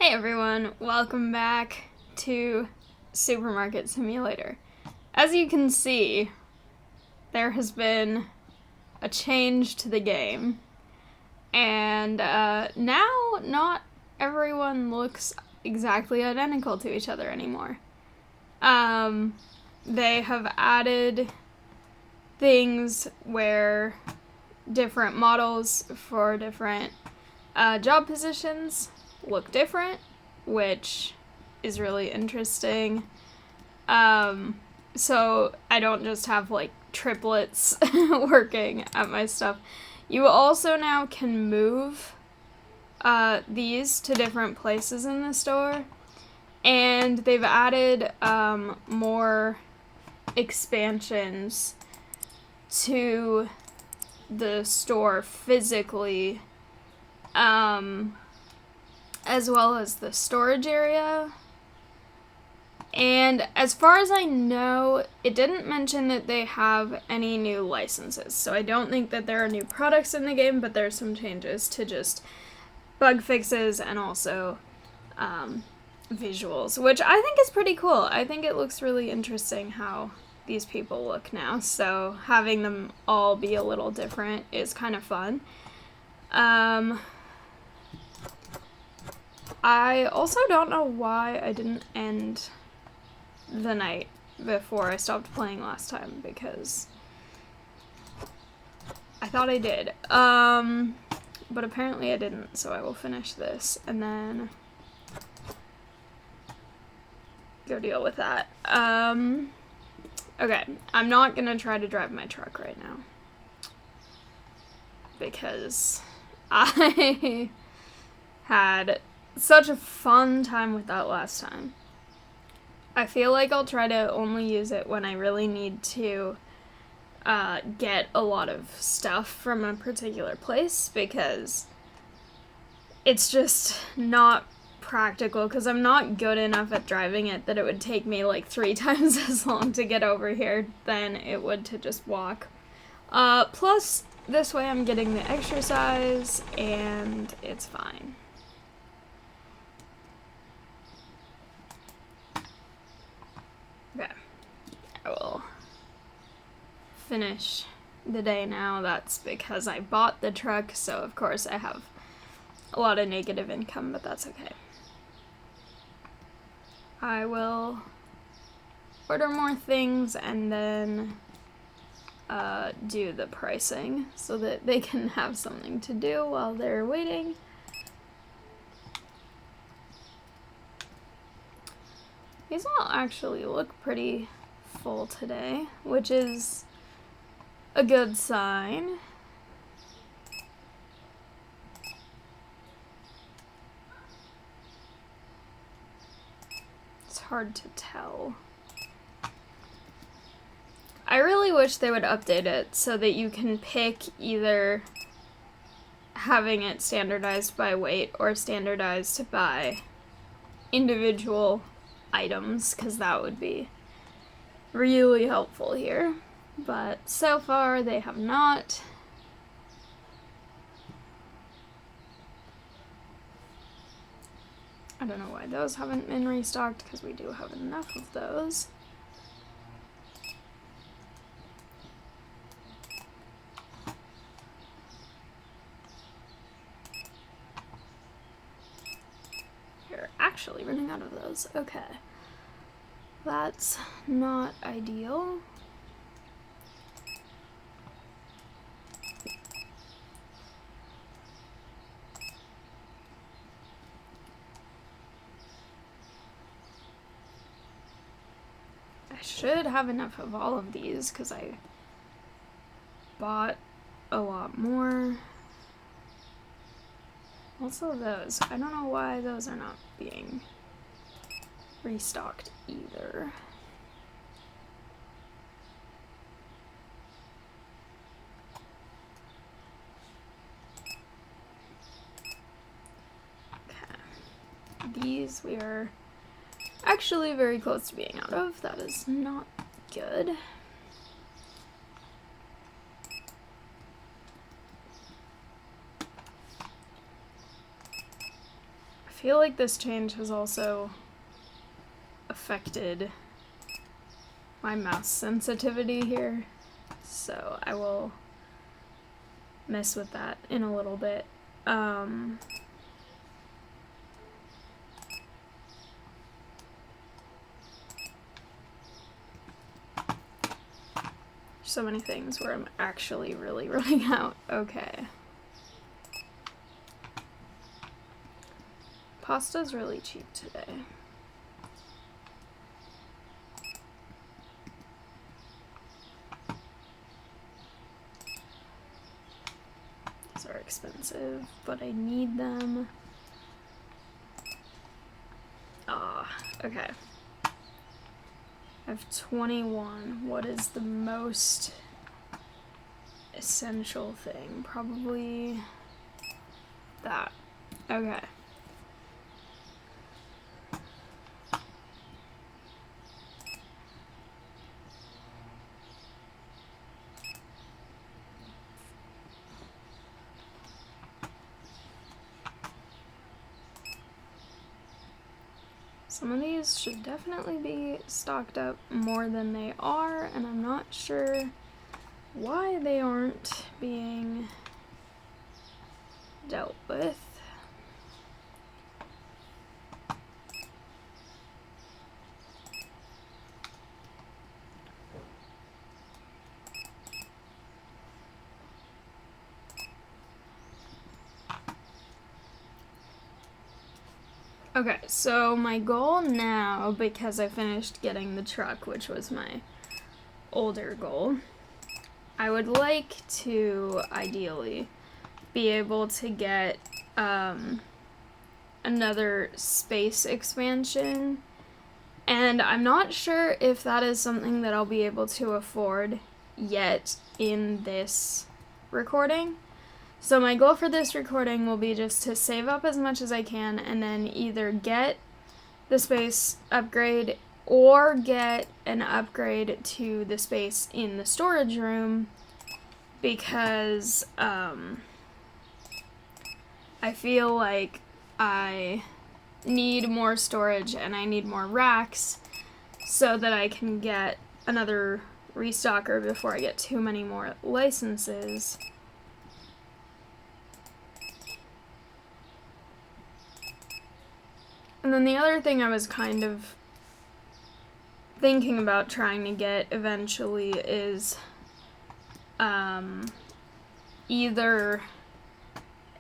Hey everyone, welcome back to Supermarket Simulator. As you can see, there has been a change to the game, and now not everyone looks exactly identical to each other anymore. They have added things where different models for different job positions look different, which is really interesting. So I don't just have like triplets working at my stuff. You also now can move these to different places in the store, and they've added more expansions to the store physically, as well as the storage area. And as far as I know, it didn't mention that they have any new licenses, so I don't think that there are new products in the game, but there's some changes to just bug fixes and also visuals, which I think is pretty cool. I think it looks really interesting how these people look now, so having them all be a little different is kind of fun. I also don't know why I didn't end the night before I stopped playing last time, because I thought I did. But apparently I didn't, so I will finish this and then go deal with that. Okay, I'm not gonna try to drive my truck right now, because I had such a fun time with that last time. I feel like I'll try to only use it when I really need to get a lot of stuff from a particular place, because it's just not practical, because I'm not good enough at driving it that it would take me like 3 times as long to get over here than it would to just walk. Plus, this way I'm getting the exercise, and it's fine. Okay, I will finish the day now. That's because I bought the truck, so of course I have a lot of negative income, but that's okay. I will order more things and then do the pricing so that they can have something to do while they're waiting. These all actually look pretty full today, which is a good sign. It's hard to tell. I really wish they would update it so that you can pick either having it standardized by weight or standardized by individual items, because that would be really helpful here. But so far they have not. I don't know why those haven't been restocked, because we do have enough of those. You're actually running out of those. Okay. That's not ideal. I should have enough of all of these, because I bought a lot more. Also those. I don't know why those are not being restocked either. Okay. These we are actually very close to being out of. That is not good. I feel like this change has also affected my mouse sensitivity here, so I will mess with that in a little bit. So many things where I'm actually really running out. Okay. Pasta's really cheap today. These are expensive, but I need them. Okay. I have 21. What is the most essential thing? Probably that. Okay. Some of these should definitely be stocked up more than they are, and I'm not sure why they aren't being dealt with. Okay, so my goal now, because I finished getting the truck, which was my older goal, I would like to, ideally, be able to get another space expansion, and I'm not sure if that is something that I'll be able to afford yet in this recording. So my goal for this recording will be just to save up as much as I can and then either get the space upgrade or get an upgrade to the space in the storage room, because I feel like I need more storage and I need more racks so that I can get another restocker before I get too many more licenses. And then the other thing I was kind of thinking about trying to get eventually is either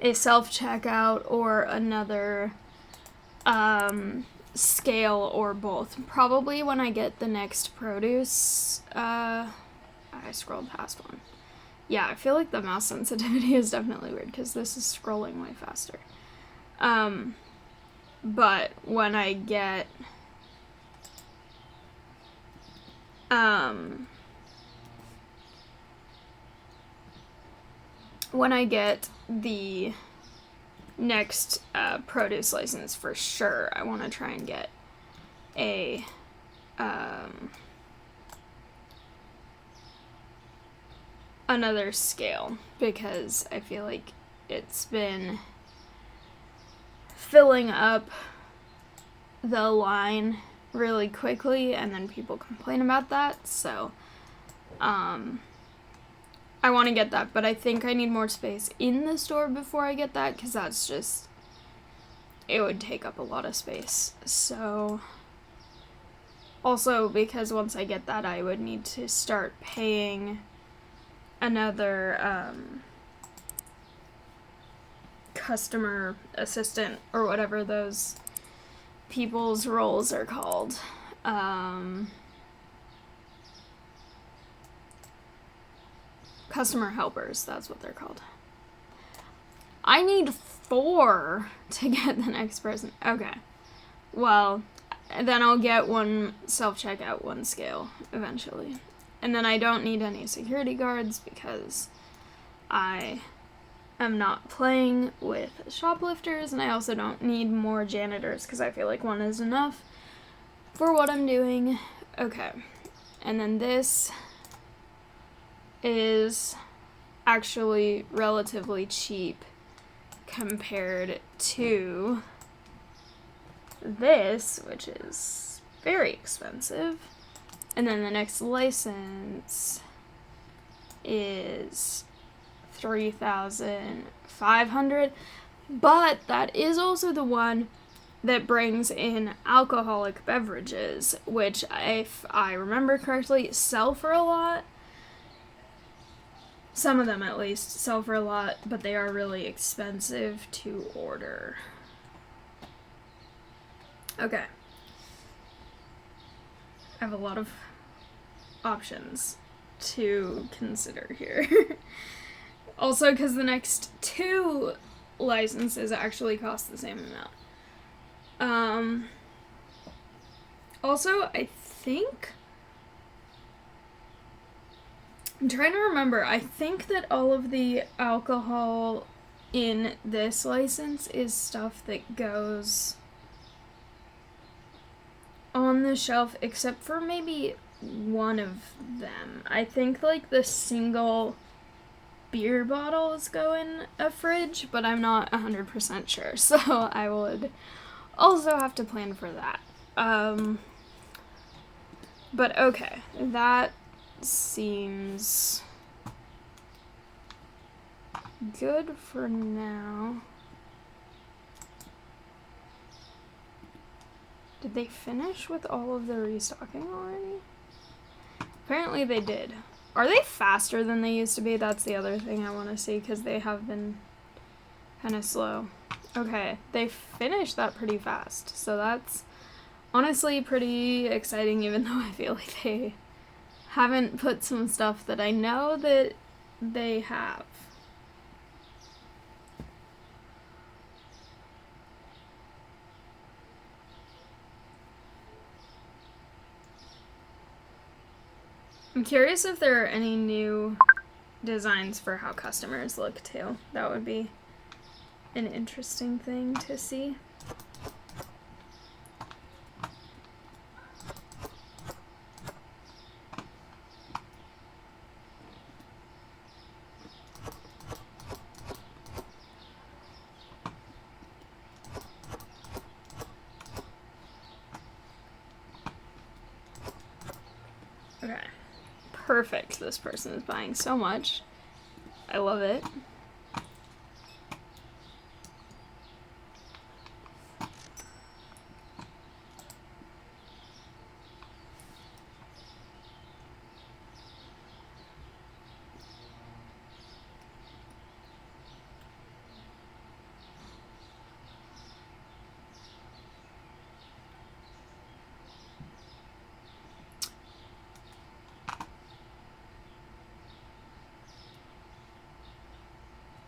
a self-checkout or another scale, or both. Probably when I get the next produce. I scrolled past one. Yeah, I feel like the mouse sensitivity is definitely weird because this is scrolling way faster. But when I get the next produce license, for sure I want to try and get a another scale, because I feel like it's been filling up the line really quickly, and then people complain about that, so I want to get that, but I think I need more space in the store before I get that, because that's just, it would take up a lot of space. So also because once I get that, I would need to start paying another customer assistant, or whatever those people's roles are called. Customer helpers, that's what they're called. I need 4 to get the next person. Okay. Well, then I'll get one self-checkout, one scale, eventually. And then I don't need any security guards because I am not playing with shoplifters, and I also don't need more janitors because I feel like one is enough for what I'm doing. Okay. And then this is actually relatively cheap compared to this, which is very expensive. And then the next license is 3,500. But that is also the one that brings in alcoholic beverages, which, if I remember correctly, sell for a lot. Some of them, at least, sell for a lot, but they are really expensive to order. Okay. I have a lot of options to consider here. Also, because the next 2 licenses actually cost the same amount. Also, I think... I'm trying to remember. I think that all of the alcohol in this license is stuff that goes on the shelf, except for maybe one of them. I think, like, the single beer bottles go in a fridge, but I'm not 100% sure, so I would also have to plan for that. But okay, that seems good for now. Did they finish with all of the restocking already? Apparently they did. Are they faster than they used to be? That's the other thing I want to see, because they have been kind of slow. Okay, they finished that pretty fast, so that's honestly pretty exciting, even though I feel like they haven't put some stuff that I know that they have. I'm curious if there are any new designs for how customers look too. That would be an interesting thing to see. Okay. Perfect. This person is buying so much. I love it.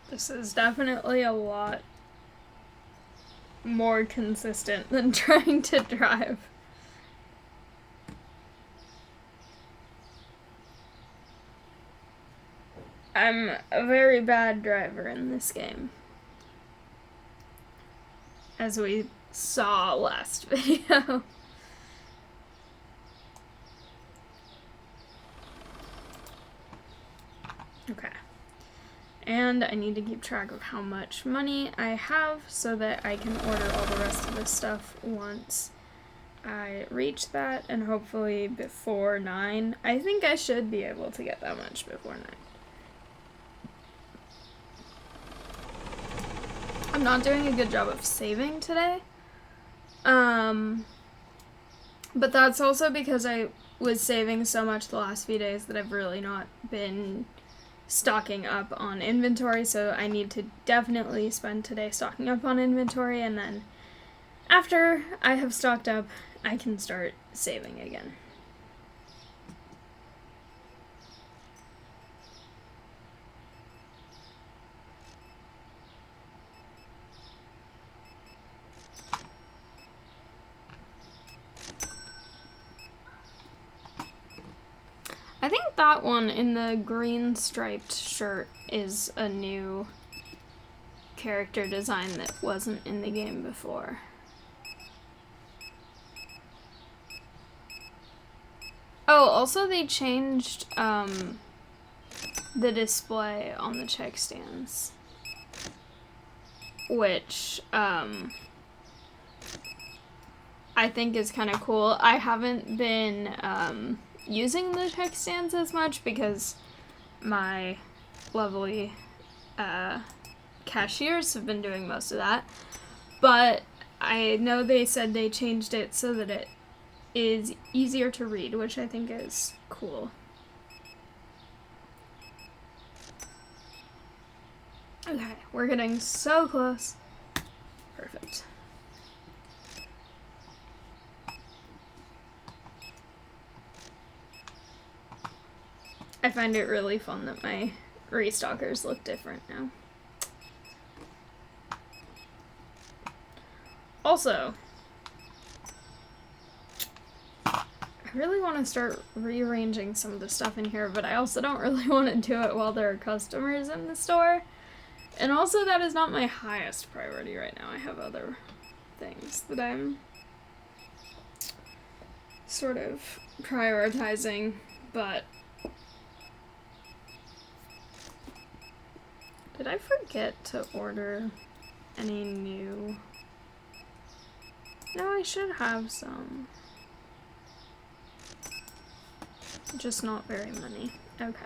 This is definitely a lot more consistent than trying to drive. I'm a very bad driver in this game, as we saw last video. Okay. And I need to keep track of how much money I have so that I can order all the rest of this stuff once I reach that, and hopefully before 9. I think I should be able to get that much before 9. I'm not doing a good job of saving today. But that's also because I was saving so much the last few days that I've really not been stocking up on inventory, so I need to definitely spend today stocking up on inventory, and then after I have stocked up, I can start saving again. I think that one in the green striped shirt is a new character design that wasn't in the game before. Oh, also they changed the display on the check stands, which I think is kind of cool. I haven't been using the check stands as much because my lovely cashiers have been doing most of that. But I know they said they changed it so that it is easier to read, which I think is cool. Okay, we're getting so close. Perfect. I find it really fun that my restalkers look different now. Also, I really want to start rearranging some of the stuff in here, but I also don't really want to do it while there are customers in the store. And also, that is not my highest priority right now. I have other things that I'm sort of prioritizing, but did I forget to order any new? No, I should have some. Just not very many. Okay.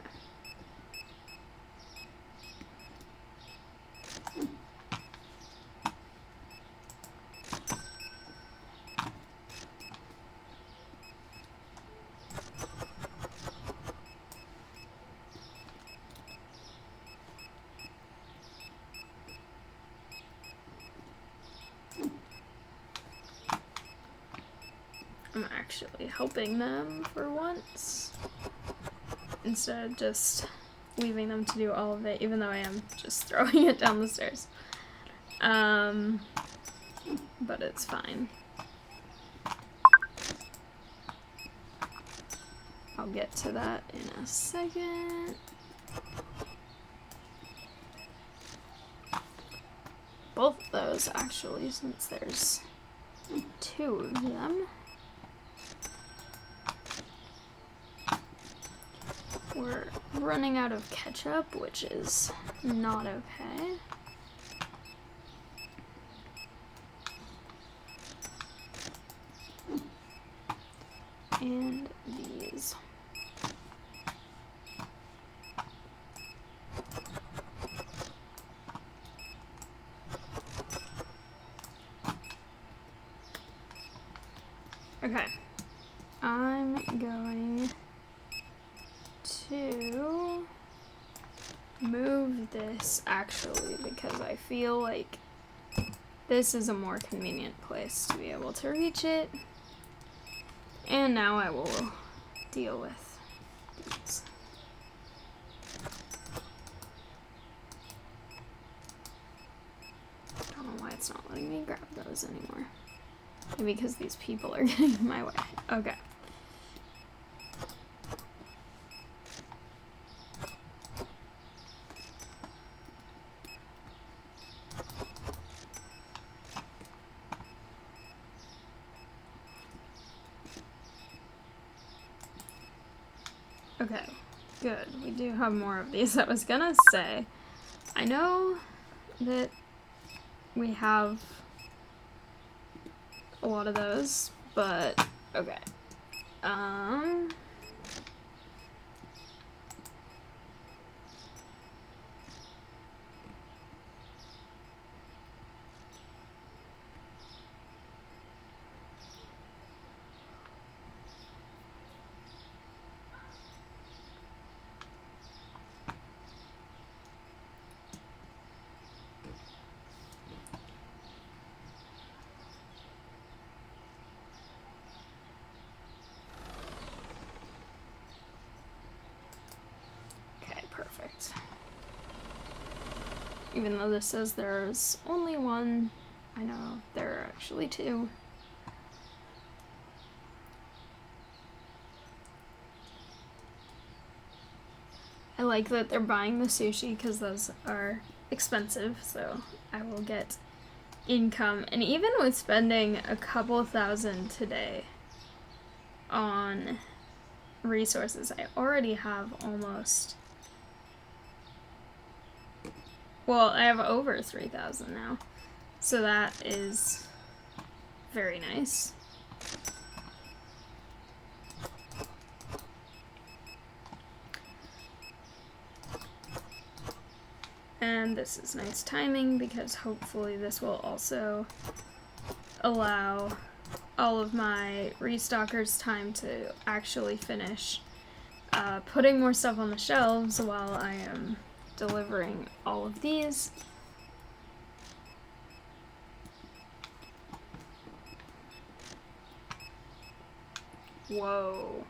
I'm actually helping them for once, instead of just leaving them to do all of it, even though I am just throwing it down the stairs. But it's fine. I'll get to that in a second. Both of those, actually, since there's 2 of them. We're running out of ketchup, which is not okay. And these. Okay. I'm going to move this actually because I feel like this is a more convenient place to be able to reach it. And now I will deal with these. I don't know why it's not letting me grab those anymore. Maybe because these people are getting in my way. Okay. Okay, good. We do have more of these. I was gonna say, I know that we have a lot of those, but okay. Perfect. Even though this says there's only one, I know there are actually 2. I like that they're buying the sushi because those are expensive, so I will get income. And even with spending a couple thousand today on resources, I already have almost... Well, I have over 3,000 now, so that is very nice. And this is nice timing because hopefully this will also allow all of my restockers time to actually finish putting more stuff on the shelves while I am delivering all of these. Whoa.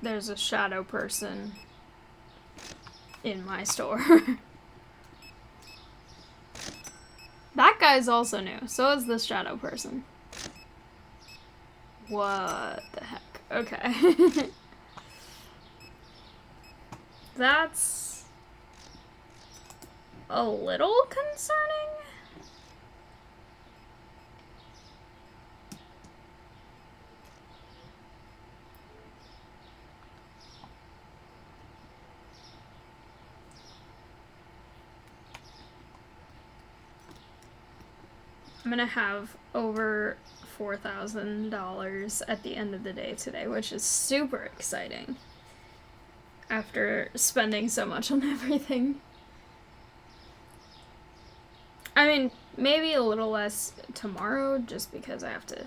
There's a shadow person in my store. That guy's also new, so is this shadow person. What the heck? Okay. That's a little concerning. I'm gonna have over $4,000 at the end of the day today, which is super exciting after spending so much on everything. I mean, maybe a little less tomorrow just because I have to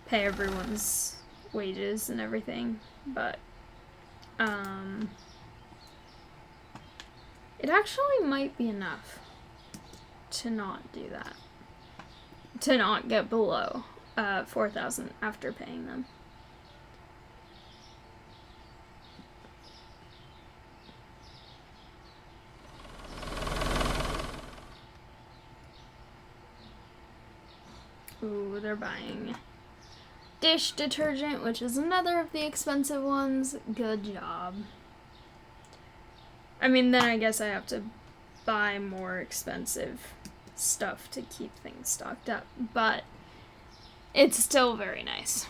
pay everyone's wages and everything, but it actually might be enough to not do that. To not get below 4,000 after paying them. Ooh, they're buying dish detergent, which is another of the expensive ones. Good job. I mean, then I guess I have to buy more expensive stuff to keep things stocked up, but it's still very nice.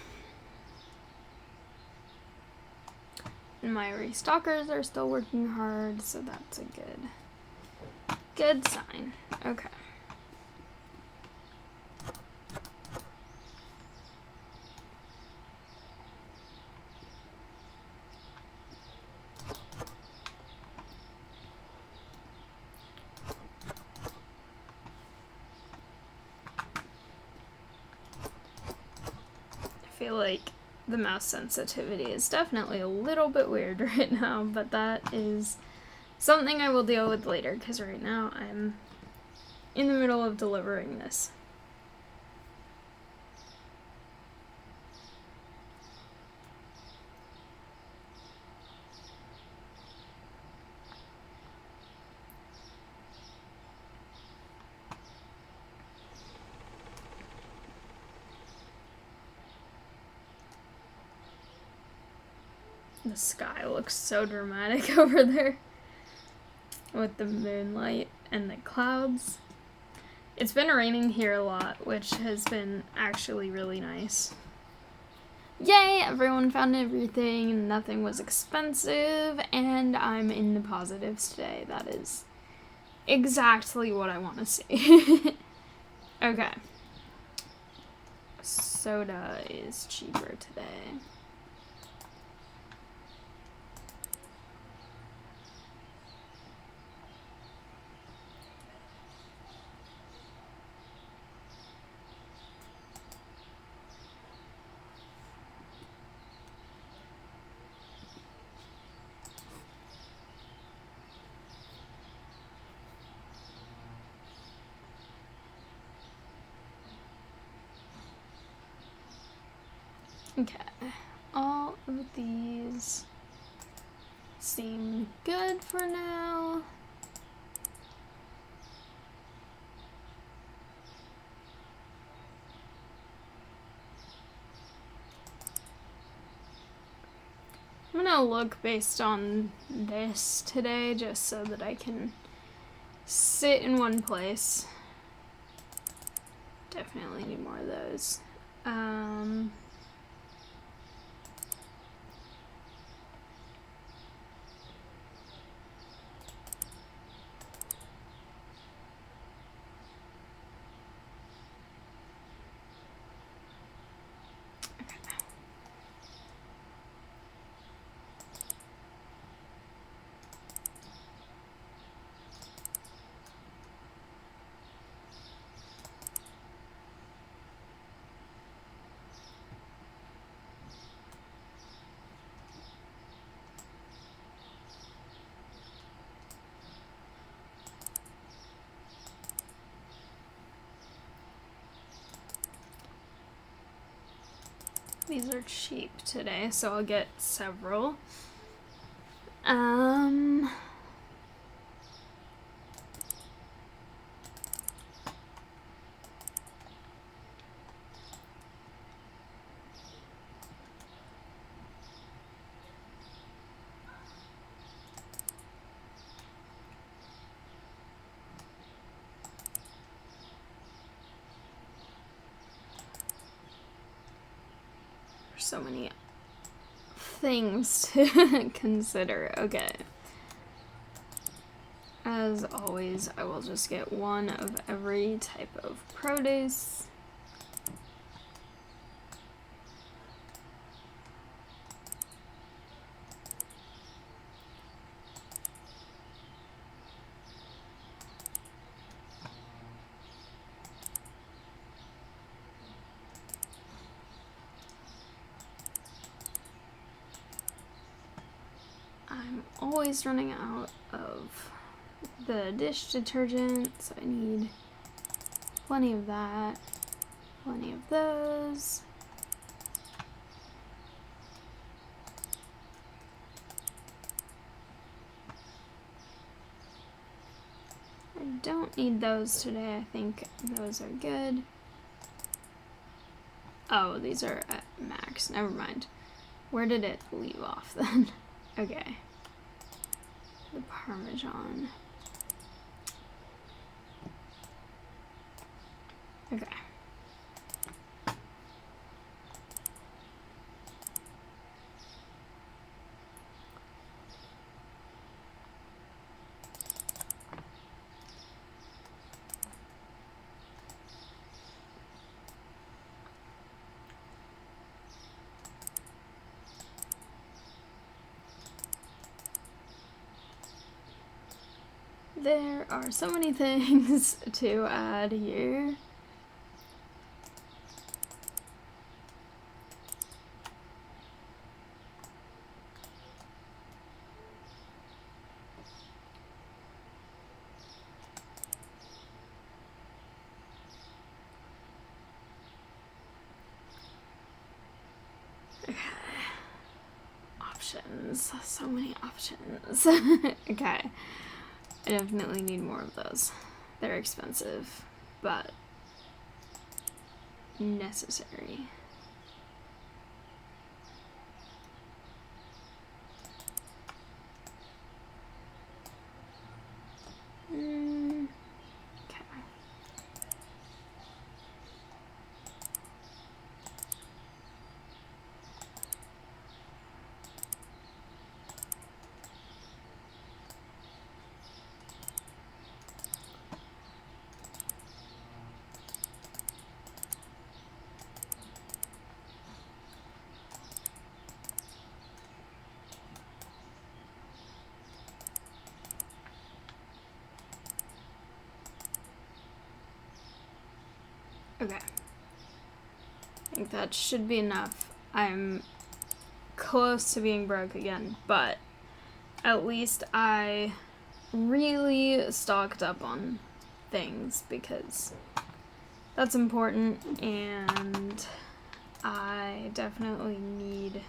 And my restockers are still working hard, so that's a good sign. Okay. I feel like the mouse sensitivity is definitely a little bit weird right now, but that is something I will deal with later because right now I'm in the middle of delivering this. The sky looks so dramatic over there with the moonlight and the clouds. It's been raining here a lot, which has been actually really nice. Yay, everyone found everything and nothing was expensive, and I'm in the positives today. That is exactly what I want to see. Okay. Soda is cheaper today. Okay, all of these seem good for now. I'm gonna look based on this today just so that I can sit in one place. Definitely need more of those. These are cheap today, so I'll get several. So many things to consider. Okay. As always, I will just get one of every type of produce. I'm always running out of the dish detergent, so I need plenty of that, plenty of those. I don't need those today. I think those are good. Oh, these are at max. Never mind. Where did it leave off then? Okay. The Parmesan. Okay. There are so many things to add here. Okay. Options. So many options. Okay. I definitely need more of those. They're expensive, but necessary. Okay. Okay. I think that should be enough. I'm close to being broke again, but at least I really stocked up on things because that's important, and I definitely need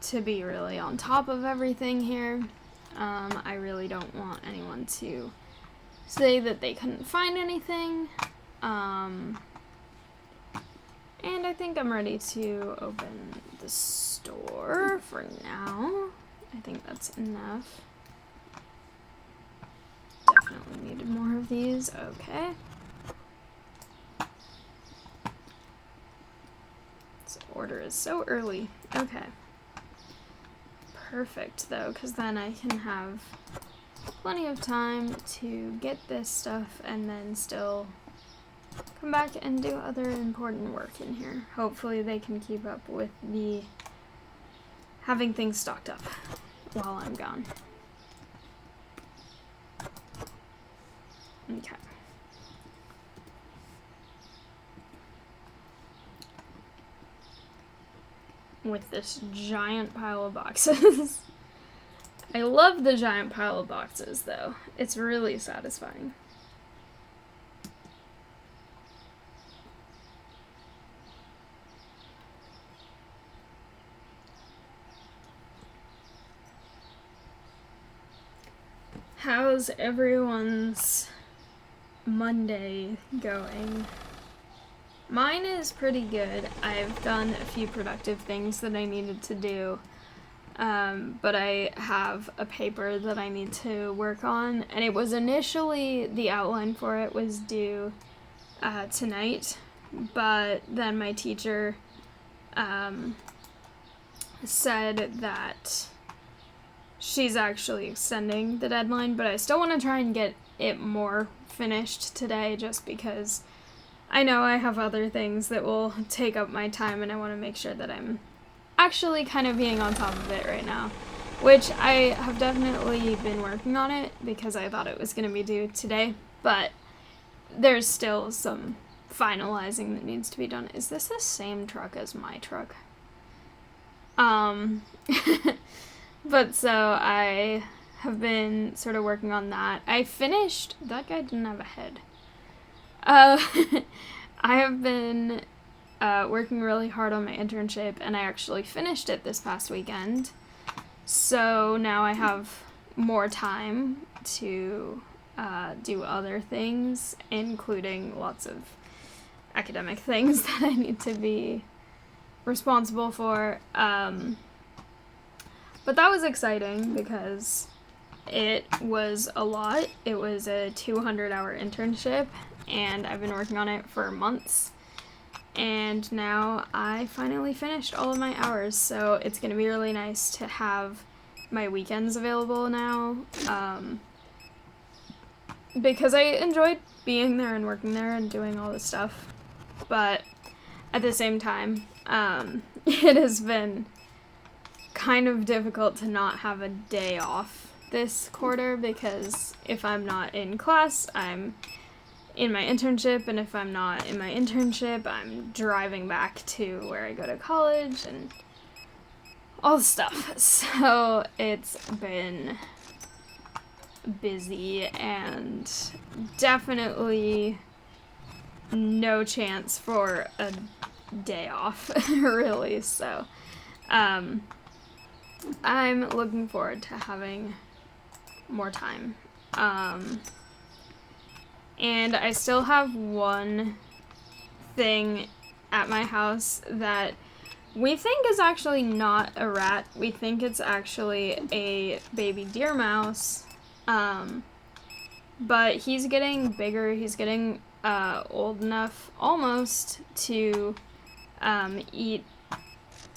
to be really on top of everything here. I really don't want anyone to say that they couldn't find anything. And I think I'm ready to open the store for now. I think that's enough. Definitely needed more of these. Okay. This order is so early. Okay. Perfect, though, because then I can have plenty of time to get this stuff and then still come back and do other important work in here. Hopefully they can keep up with the having things stocked up while I'm gone. Okay. With this giant pile of boxes. I love the giant pile of boxes, though. It's really satisfying. how's everyone's Monday going? Mine is pretty good. I've done a few productive things that I needed to do, but I have a paper that I need to work on, and it was initially, the outline for it was due tonight, but then my teacher said that she's actually extending the deadline, but I still want to try and get it more finished today just because I know I have other things that will take up my time and I want to make sure that I'm actually kind of being on top of it right now, which I have definitely been working on it because I thought it was going to be due today, but there's still some finalizing that needs to be done. Is this the same truck as my truck? But so I have been sort of working on that. I finished, that guy didn't have a head. I have been working really hard on my internship, and I actually finished it this past weekend. So now I have more time to do other things, including lots of academic things that I need to be responsible for. But that was exciting because it was a lot. It was a 200-hour internship, and I've been working on it for months. And now I finally finished all of my hours, so it's going to be really nice to have my weekends available now. Because I enjoyed being there and working there and doing all this stuff. But at the same time, it has been kind of difficult to not have a day off this quarter, because if I'm not in class, I'm in my internship, and if I'm not in my internship, I'm driving back to where I go to college and all the stuff. So it's been busy and definitely no chance for a day off, really. So I'm looking forward to having more time. And I still have one thing at my house that we think is actually not a rat. We think it's actually a baby deer mouse. But he's getting bigger. He's getting old enough almost to eat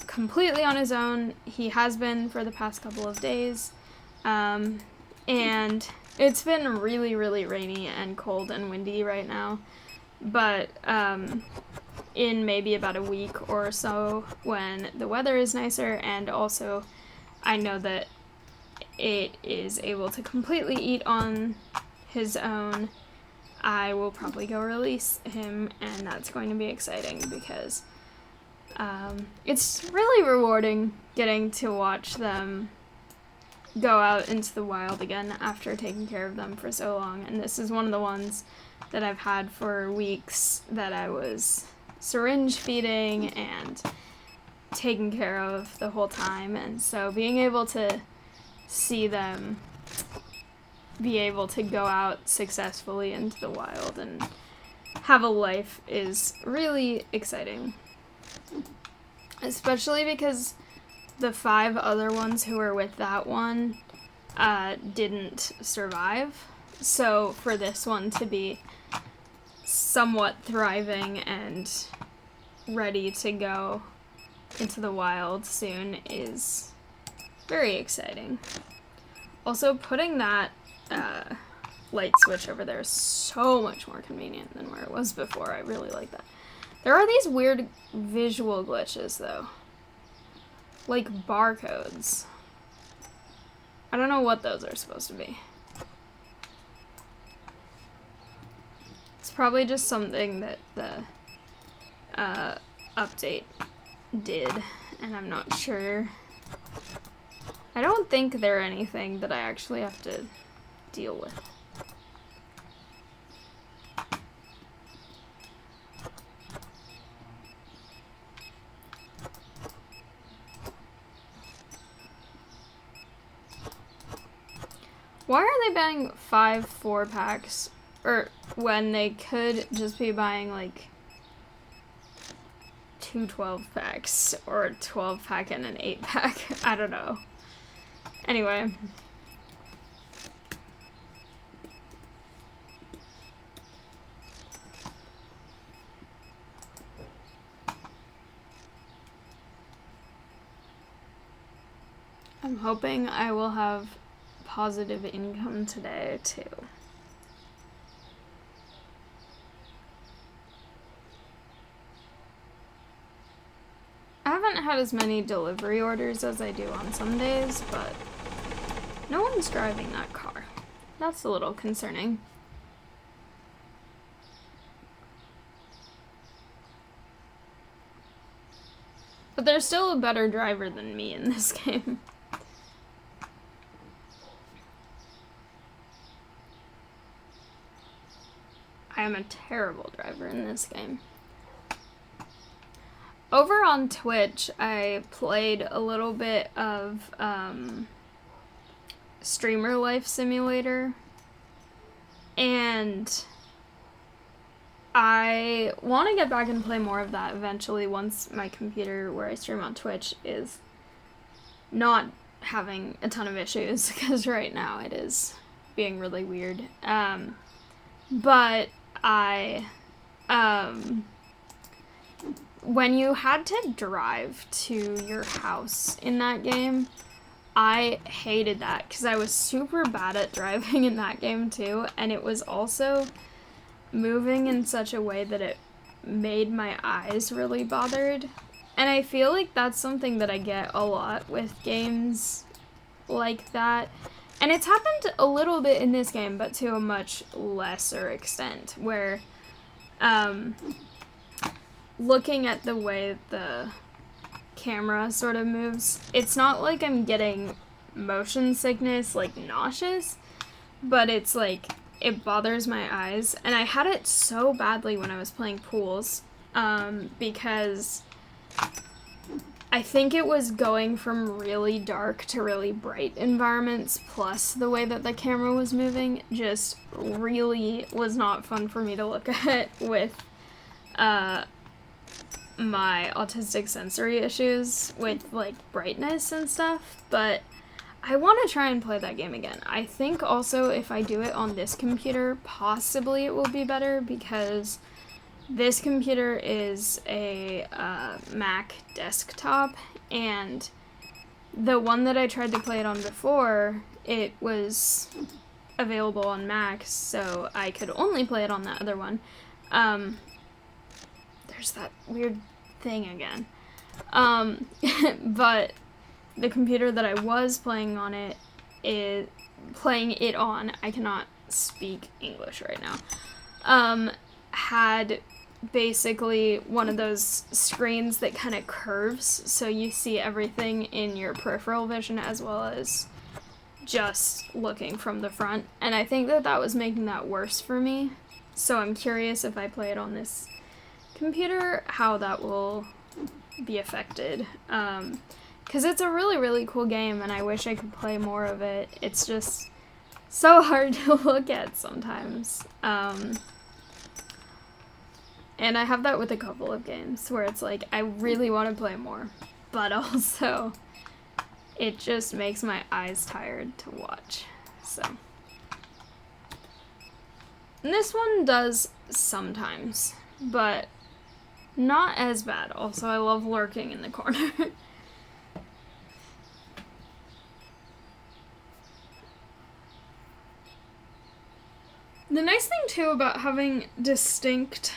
completely on his own. He has been for the past couple of days. And it's been really, really rainy and cold and windy right now. But in maybe about a week or so, when the weather is nicer, and also I know that it is able to completely eat on his own, I will probably go release him, and that's going to be exciting because it's really rewarding getting to watch them go out into the wild again after taking care of them for so long. And this is one of the ones that I've had for weeks that I was syringe feeding and taking care of the whole time. And so being able to see them be able to go out successfully into the wild and have a life is really exciting. Especially because the 5 other ones who were with that one didn't survive. So for this one to be somewhat thriving and ready to go into the wild soon is very exciting. Also, putting that light switch over there is so much more convenient than where it was before. I really like that. There are these weird visual glitches, though. Like barcodes. I don't know what those are supposed to be. It's probably just something that the update did, and I'm not sure. I don't think they're anything that I actually have to deal with. Why are they buying 5 4-packs? Or when they could just be buying like 2 12-packs or a 12-pack and an 8-pack. I don't know. Anyway. I'm hoping I will have positive income today too. I haven't had as many delivery orders as I do on some days, but no one's driving that car. That's a little concerning. But there's still a better driver than me in this game. I am a terrible driver in this game. Over on Twitch, I played a little bit of Streamer Life Simulator, and I want to get back and play more of that eventually once my computer where I stream on Twitch is not having a ton of issues, because right now it is being really weird. But when you had to drive to your house in that game, I hated that because I was super bad at driving in that game too, and it was also moving in such a way that it made my eyes really bothered. And I feel like that's something that I get a lot with games like that. And it's happened a little bit in this game, but to a much lesser extent, where looking at the way the camera sort of moves, it's not like I'm getting motion sickness, like nauseous, but it's like, it bothers my eyes. And I had it so badly when I was playing pools, because I think it was going from really dark to really bright environments, plus the way that the camera was moving just really was not fun for me to look at with my autistic sensory issues with like brightness and stuff. But I want to try and play that game again. I think also if I do it on this computer, possibly it will be better, because this computer is a Mac desktop, and the one that I tried to play it on before, it was available on Mac, so I could only play it on that other one. There's that weird thing again. But the computer that I was playing on it is playing it on, I cannot speak English right now, had basically one of those screens that kind of curves, so you see everything in your peripheral vision as well as just looking from the front. And I think that that was making that worse for me. So I'm curious if I play it on this computer, how that will be affected. Because it's a really, really cool game, and I wish I could play more of it. It's just so hard to look at sometimes. And I have that with a couple of games where it's like, I really want to play more, but also it just makes my eyes tired to watch. So. And this one does sometimes, but not as bad. Also, I love lurking in the corner. The nice thing too about having distinct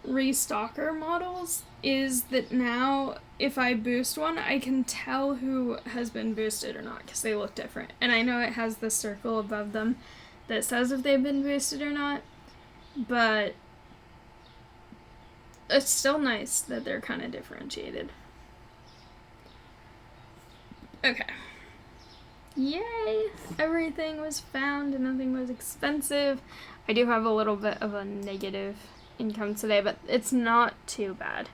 restocker models is that now if I boost one, I can tell who has been boosted or not, because they look different. And I know it has the circle above them that says if they've been boosted or not, but it's still nice that they're kind of differentiated. Okay. Yay! Everything was found and nothing was expensive. I do have a little bit of a negative income today, but it's not too bad.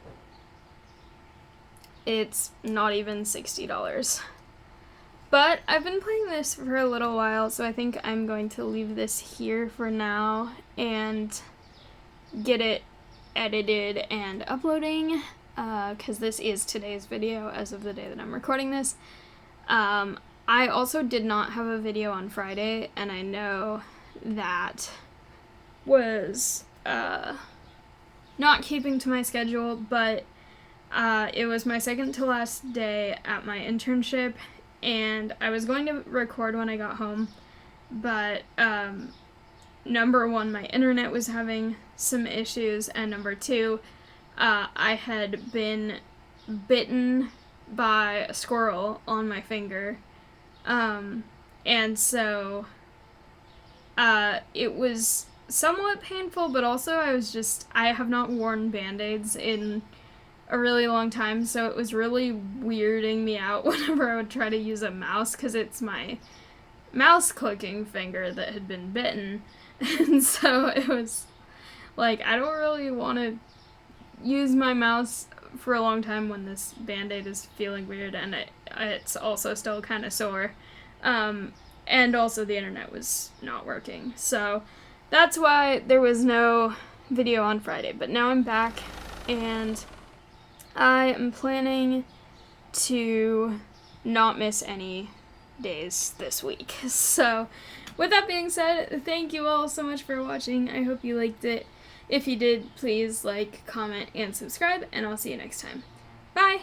It's not even $60. But I've been playing this for a little while, so I think I'm going to leave this here for now and get it edited and uploading, because this is today's video as of the day that I'm recording this. I also did not have a video on Friday, and I know that was not keeping to my schedule, but it was my second to last day at my internship, and I was going to record when I got home, but number one, my internet was having some issues, and number two, I had been bitten by a squirrel on my finger, and so it was somewhat painful, but also I have not worn Band-Aids in a really long time, so it was really weirding me out whenever I would try to use a mouse, because it's my mouse clicking finger that had been bitten, and so it was like, I don't really want to use my mouse for a long time when this Band-Aid is feeling weird, and it's also still kind of sore, and also the internet was not working, so that's why there was no video on Friday. But now I'm back, and I am planning to not miss any days this week. So with that being said, thank you all so much for watching. I hope you liked it. If you did, please like, comment, and subscribe, and I'll see you next time. Bye!